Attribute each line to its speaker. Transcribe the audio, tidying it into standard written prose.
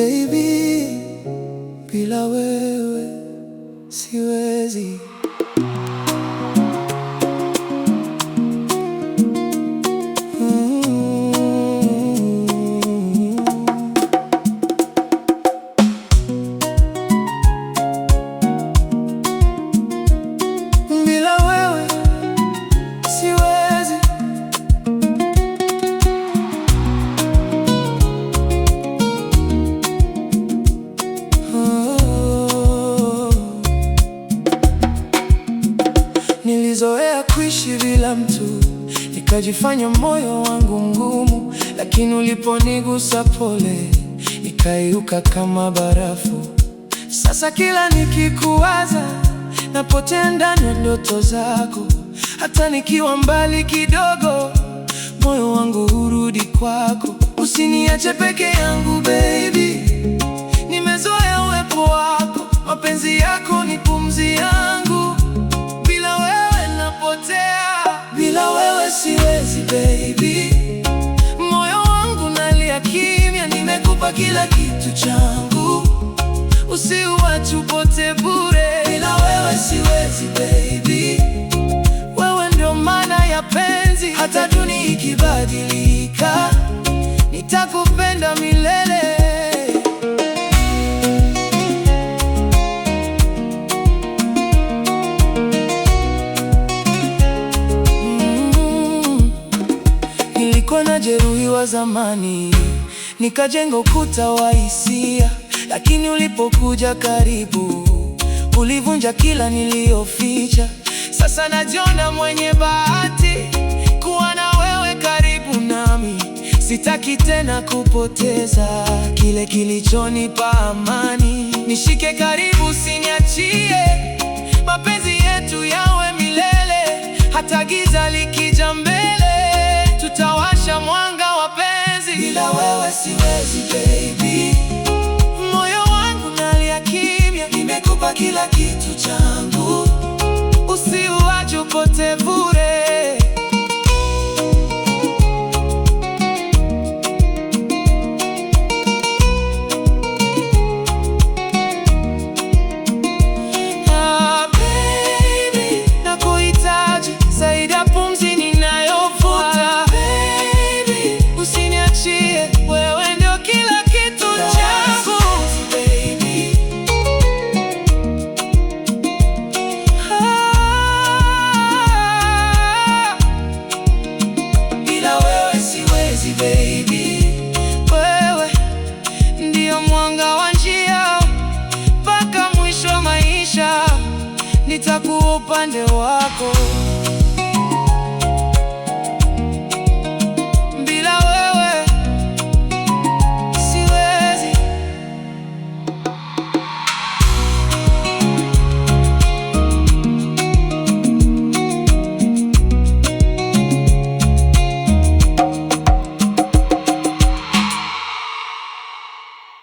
Speaker 1: baby, bila wewe siwezi. Bila wewe siwezi. Nilizoea kuishi bila mtu, nikajifanya moyo wangu ngumu, lakini uliponigusa pole, nikayeyuka kama barafu. Sasa kila nikikuwaza, napotea ndani ya ndoto zako. Hata nikiwa mbali kidogo, moyo wangu hurudi kwako. Usiniache peke yangu baby, nimezoea uwepo wako. Mapenzi yako ni pumzi yangu, bila wewe napotea. Bila wewe siwezi baby, moyo wangu nalia kimya. Nimekupa kila kitu changu, usiuache upotee bure. Bila wewe siwezi baby, wewe ndio maana ya penzi. Hata dunia ikibadilika, nitakupenda milele. Nilikuwa najeruhiwa zamani, nikajenga ukuta wa hisia, lakini ulipokuja karibu, ulivunja kila niliyoficha. Sasa najiona mwenye bahati kuwa na wewe karibu nami. Sitaki tena kupoteza kile kilichonipa amani. Nishike karibu, usiniachie, mapenzi yetu yawe milele. Hata giza likija mbele, tutawasha mwanga wa penzi. Bila wewe siwezi baby, moyo wangu nalia kimya. Nimekupa kila kitu changu, usiuache upotee bure. Baby, wewe ndio mwanga wa njia, mpaka mwisho wa maisha nitakuwa upande wako.